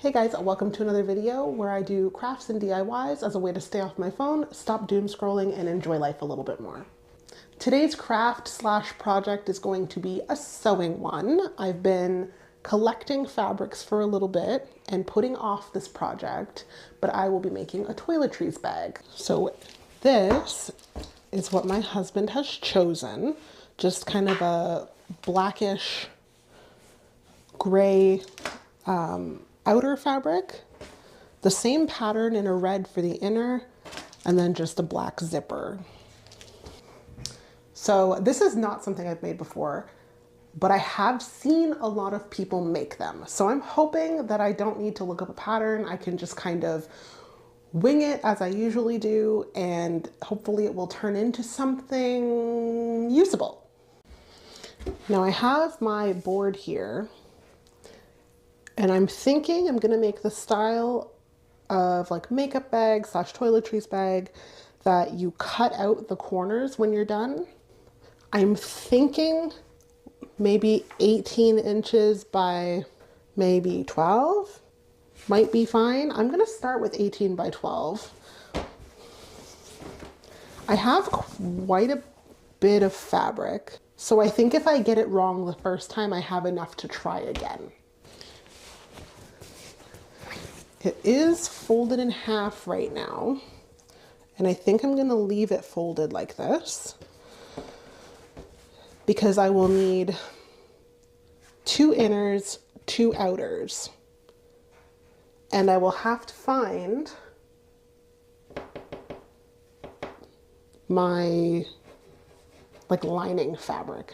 Hey guys, welcome to another video where I do crafts and DIYs as a way to stay off my phone, stop doom scrolling, and enjoy life a little bit more. Today's craft slash project is going to be a sewing one. I've been collecting fabrics for a little bit and putting off this project, but I will be making a toiletries bag. So this is what my husband has chosen. Just kind of a blackish gray outer fabric, the same pattern in a red for the inner, and then just a black zipper. So this is not something I've made before, but I have seen a lot of people make them. So I'm hoping that I don't need to look up a pattern. I can just kind of wing it as I usually do, and hopefully it will turn into something usable. Now I have my board here, and I'm thinking I'm gonna make the style of like makeup bag slash toiletries bag that you cut out the corners when you're done. I'm thinking maybe 18 inches by maybe 12 might be fine. I'm gonna start with 18 by 12. I have quite a bit of fabric, so I think if I get it wrong the first time, I have enough to try again. It is folded in half right now, and I think I'm gonna leave it folded like this because I will need 2 inners, 2 outers, and I will have to find my like lining fabric.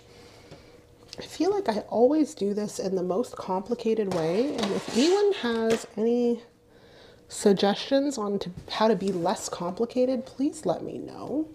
I feel like I always do this in the most complicated way, and if anyone has any suggestions on how to be less complicated, please let me know.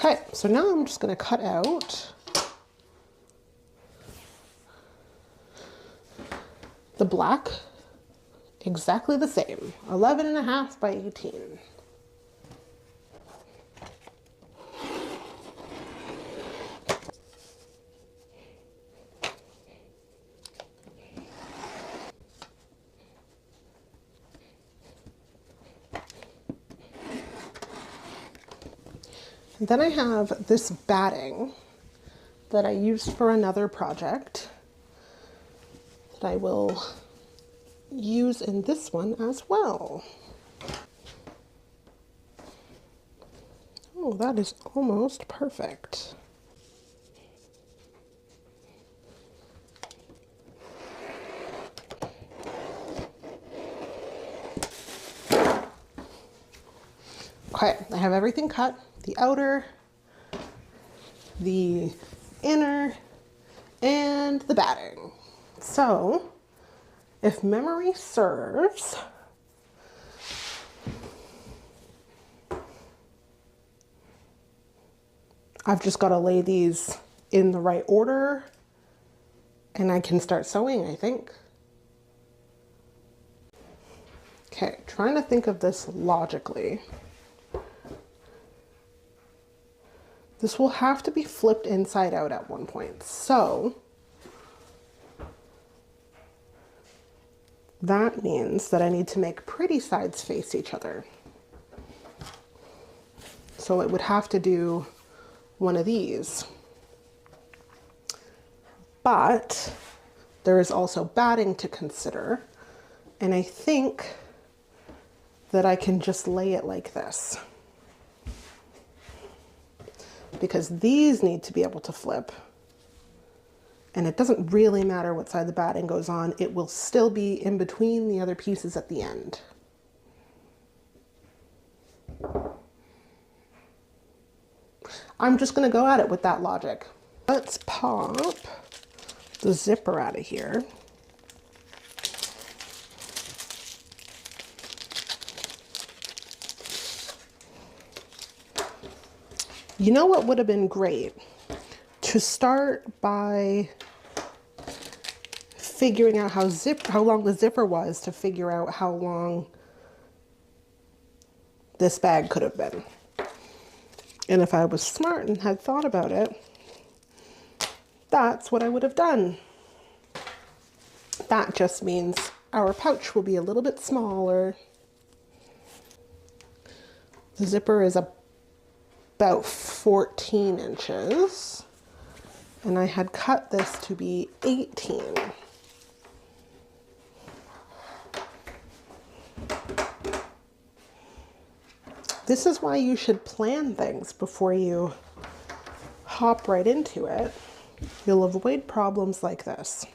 Okay, so now I'm just going to cut out the black exactly the same, 11.5 by 18. And then I have this batting that I used for another project that I will use in this one as well. Oh, that is almost perfect. Okay, I have everything cut. The outer, the inner, and the batting. So, if memory serves, I've just got to lay these in the right order and I can start sewing, I think. Okay, trying to think of this logically. This will have to be flipped inside out at one point. So that means that I need to make pretty sides face each other. So it would have to do one of these. But there is also batting to consider. And I think that I can just lay it like this, because these need to be able to flip. And it doesn't really matter what side the batting goes on, it will still be in between the other pieces at the end. I'm just gonna go at it with that logic. Let's pop the zipper out of here. You know what would have been great? To start by figuring out how long the zipper was, to figure out how long this bag could have been. And if I was smart and had thought about it, that's what I would have done. That just means our pouch will be a little bit smaller. The zipper is about 14 inches, and I had cut this to be 18. This is why you should plan things before you hop right into it. You'll avoid problems like this.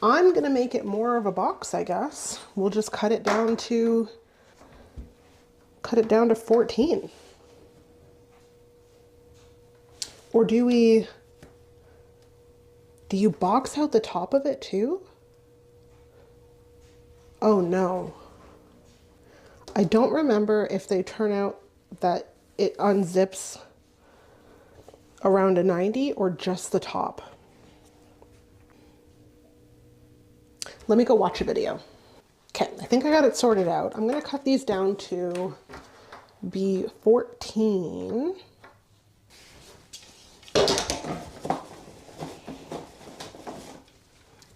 I'm gonna make it more of a box, I guess. We'll just cut it down to 14. Or do you box out the top of it too? Oh no. I don't remember if they turn out that it unzips around a 90 or just the top. Let me go watch a video. Okay, I think I got it sorted out. I'm gonna cut these down to be 14.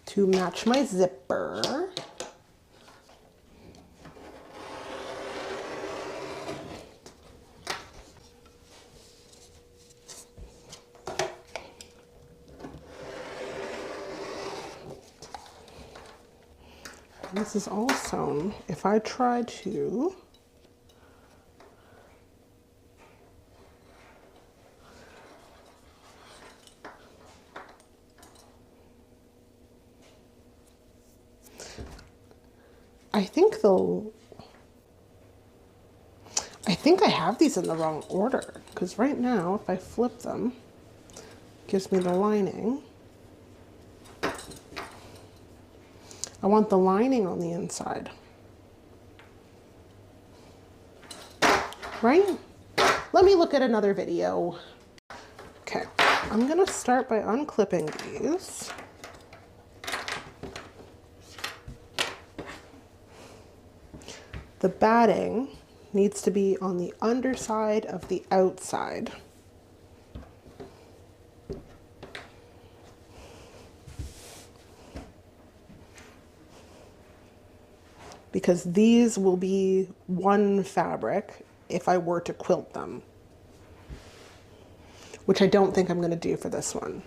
To match my zipper. This is all sewn. If I try to I think I have these in the wrong order, because right now if I flip them, it gives me the lining. I want the lining on the inside. Right? Let me look at another video. Okay, I'm gonna start by unclipping these. The batting needs to be on the underside of the outside. Because these will be one fabric if I were to quilt them, which I don't think I'm going to do for this one.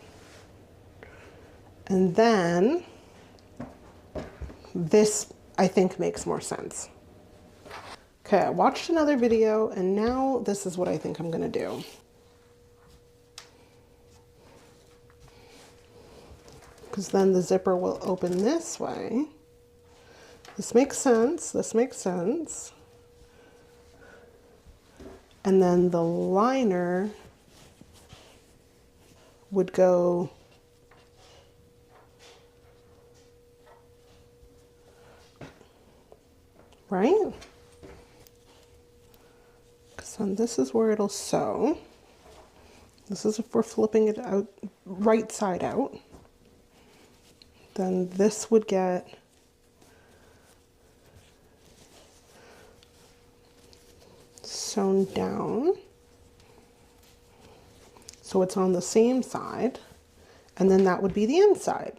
And then this, I think, makes more sense. Okay, I watched another video and now this is what I think I'm going to do. Because then the zipper will open this way. This makes sense, this makes sense. And then the liner would go right? Because then this is where it'll sew. This is if we're flipping it out, right side out. Then this would get sewn down so it's on the same side, and then that would be the inside.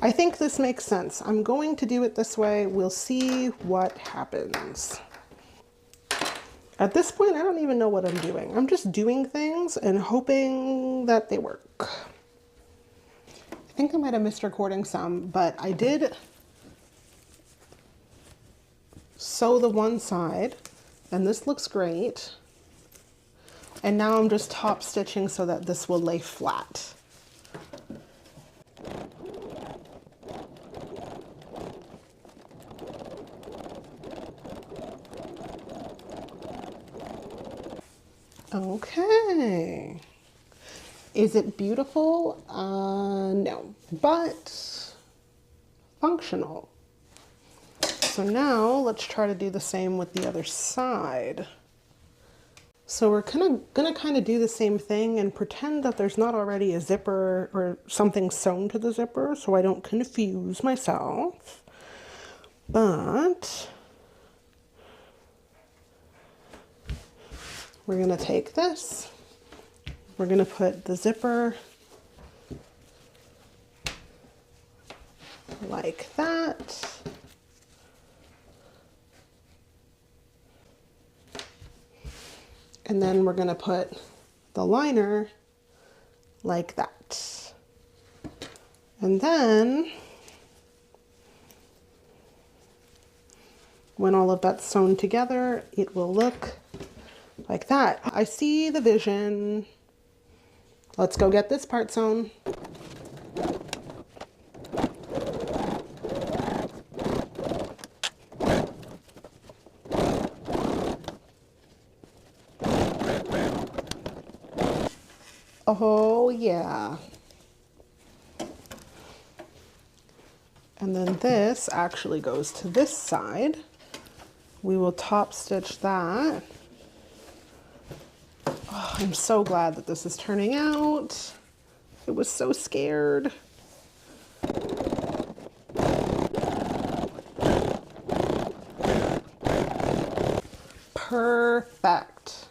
I think this makes sense. I'm going to do it this way. We'll see what happens. At this point, I don't even know what I'm doing. I'm just doing things and hoping that they work. I think I might have missed recording some, but I did sew the one side, and this looks great. And now I'm just top stitching so that this will lay flat. Okay. Is it beautiful? No, but functional. So now let's try to do the same with the other side. So we're gonna kind of do the same thing and pretend that there's not already a zipper or something sewn to the zipper so I don't confuse myself. But we're gonna take this, we're gonna put the zipper like that. And then we're gonna put the liner like that. And then when all of that's sewn together, it will look like that. I see the vision. Let's go get this part sewn. Oh yeah. And then this actually goes to this side. We will top stitch that. Oh, I'm so glad that this is turning out. I was so scared. Perfect.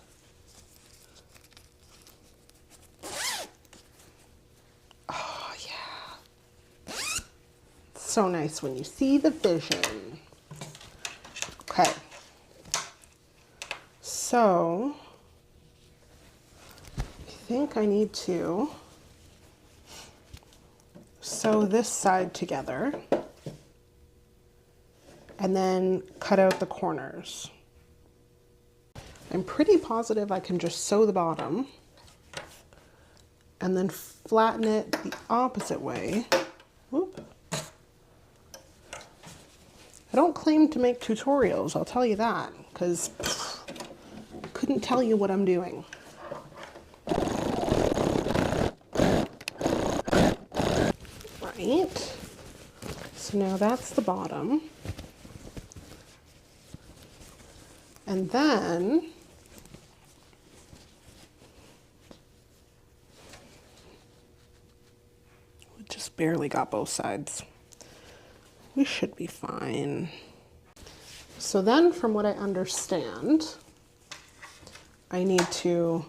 Oh yeah. So nice when you see the vision. Okay. So I think I need to sew this side together and then cut out the corners. I'm pretty positive I can just sew the bottom and then flatten it the opposite way. Whoop. I don't claim to make tutorials, I'll tell you that, because I couldn't tell you what I'm doing. Right. So now that's the bottom. And then we just barely got both sides. We should be fine. So then, from what I understand, I need to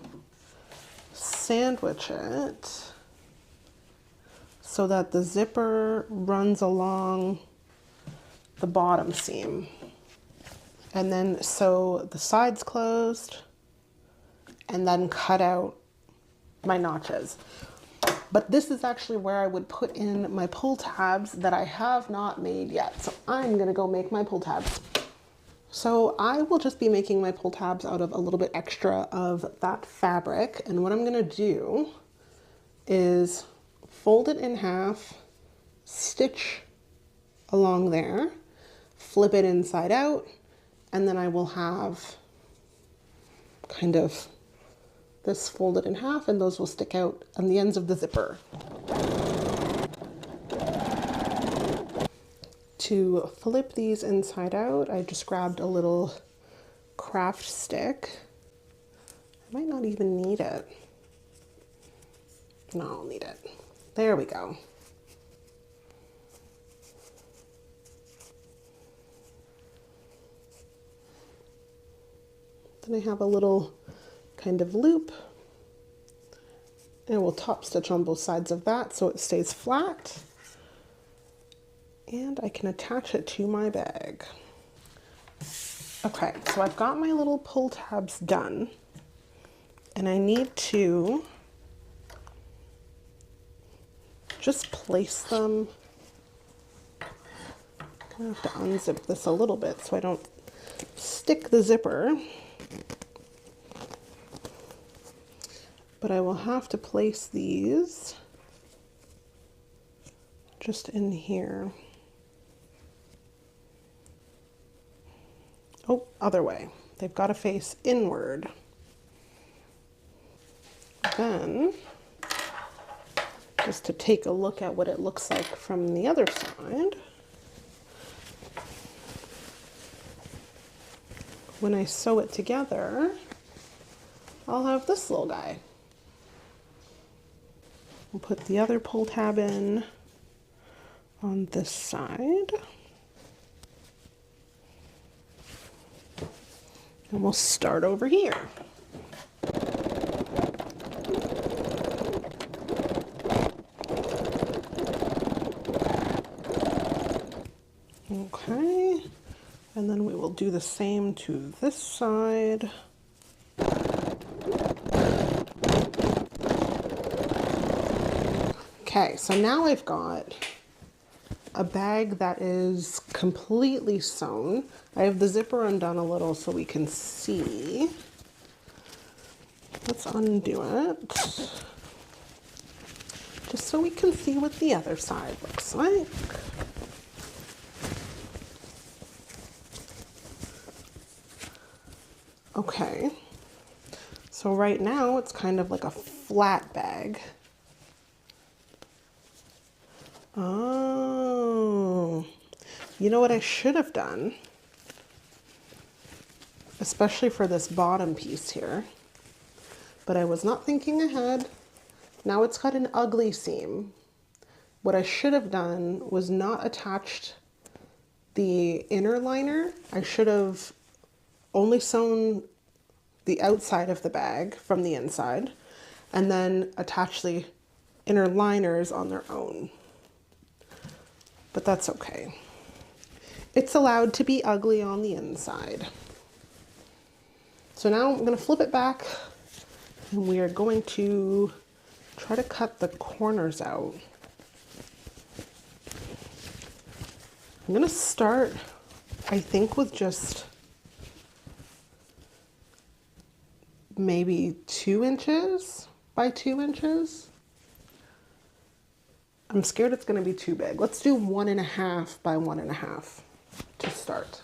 sandwich it so that the zipper runs along the bottom seam. And then sew the sides closed and then cut out my notches. But this is actually where I would put in my pull tabs that I have not made yet. So I'm gonna go make my pull tabs. So I will just be making my pull tabs out of a little bit extra of that fabric. And what I'm gonna do is fold it in half, stitch along there, flip it inside out, and then I will have kind of this folded in half, and those will stick out on the ends of the zipper. To flip these inside out, I just grabbed a little craft stick. I might not even need it. No, I'll need it. There we go. Then I have a little kind of loop, and we'll top stitch on both sides of that so it stays flat, and I can attach it to my bag. Okay, so I've got my little pull tabs done, and I need to just place them. I'm gonna have to unzip this a little bit so I don't stick the zipper. But I will have to place these just in here. Oh, other way. They've got to face inward. Then just to take a look at what it looks like from the other side. When I sew it together, I'll have this little guy. We'll put the other pull tab in on this side. And we'll start over here. Okay, and then we will do the same to this side. Okay, so now I've got a bag that is completely sewn. I have the zipper undone a little so we can see. Let's undo it, just so we can see what the other side looks like. Okay, so right now it's kind of like a flat bag. Oh, you know what I should have done, especially for this bottom piece here, but I was not thinking ahead. Now it's got an ugly seam. What I should have done was not attached the inner liner. I should have only sewn the outside of the bag from the inside and then attach the inner liners on their own. But that's okay. It's allowed to be ugly on the inside. So now I'm going to flip it back and we are going to try to cut the corners out. I'm going to start, I think, with just maybe 2 inches by 2 inches. I'm scared it's going to be too big. Let's do 1.5 by 1.5 to start.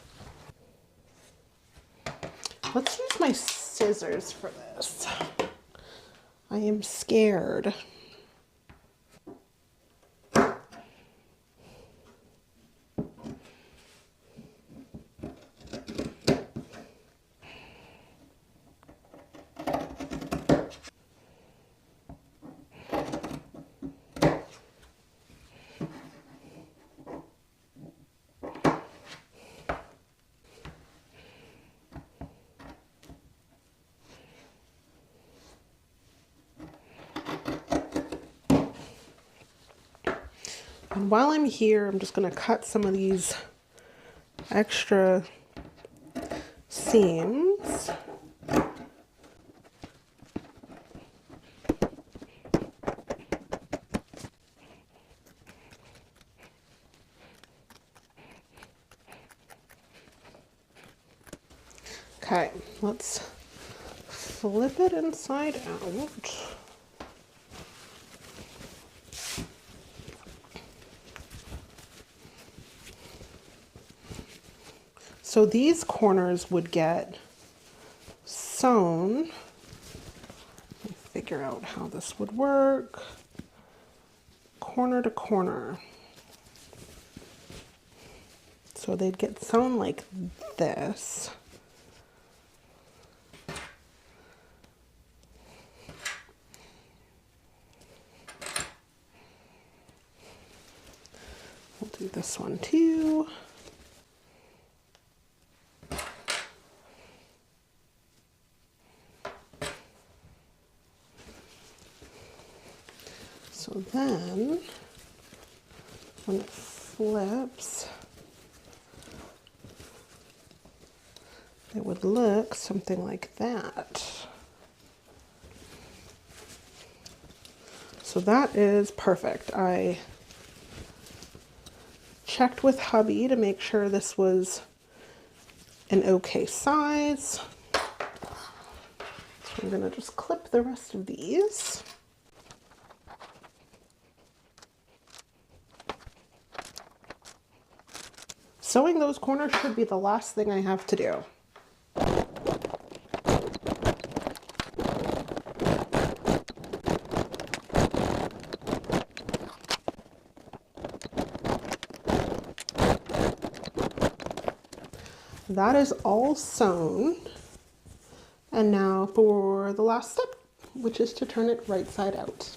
Let's use my scissors for this. I am scared. And while I'm here, I'm just going to cut some of these extra seams. Okay, let's flip it inside out. So these corners would get sewn. Let me figure out how this would work. Corner to corner. So they'd get sewn like this. We'll do this one too. So then, when it flips, it would look something like that. So that is perfect. I checked with hubby to make sure this was an okay size. So I'm gonna just clip the rest of these. Sewing those corners should be the last thing I have to do. that is all sewn. And now for the last step, which is to turn it right side out.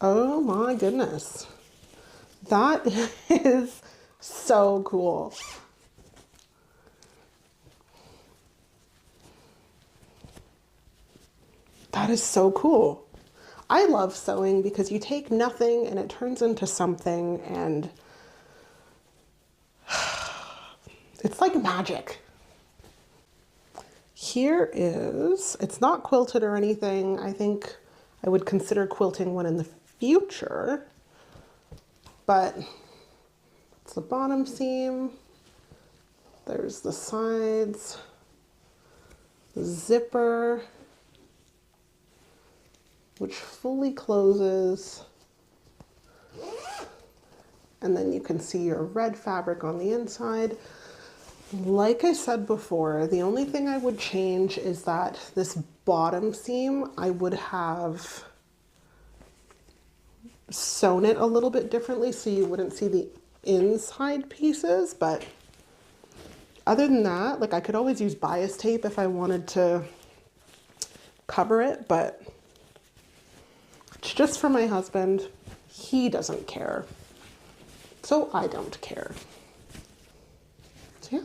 Oh my goodness. That is so cool. That is so cool. I love sewing because you take nothing and it turns into something, and it's like magic. Here is, it's not quilted or anything. I think I would consider quilting one in the future, but it's the bottom seam. There's the sides, the zipper, which fully closes. And then you can see your red fabric on the inside. Like I said before, the only thing I would change is that this bottom seam, I would have sewn it a little bit differently so you wouldn't see the inside pieces. But other than that, like, I could always use bias tape if I wanted to cover it, but it's just for my husband. He doesn't care, so I don't care. So yeah,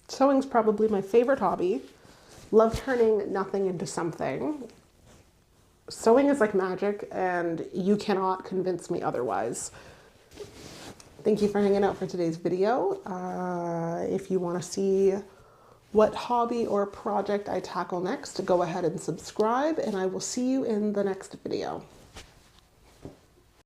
sewing's probably my favorite hobby. Love turning nothing into something. Sewing is like magic, and you cannot convince me otherwise. Thank you for hanging out for today's video. If you want to see what hobby or project I tackle next, go ahead and subscribe, and I will see you in the next video.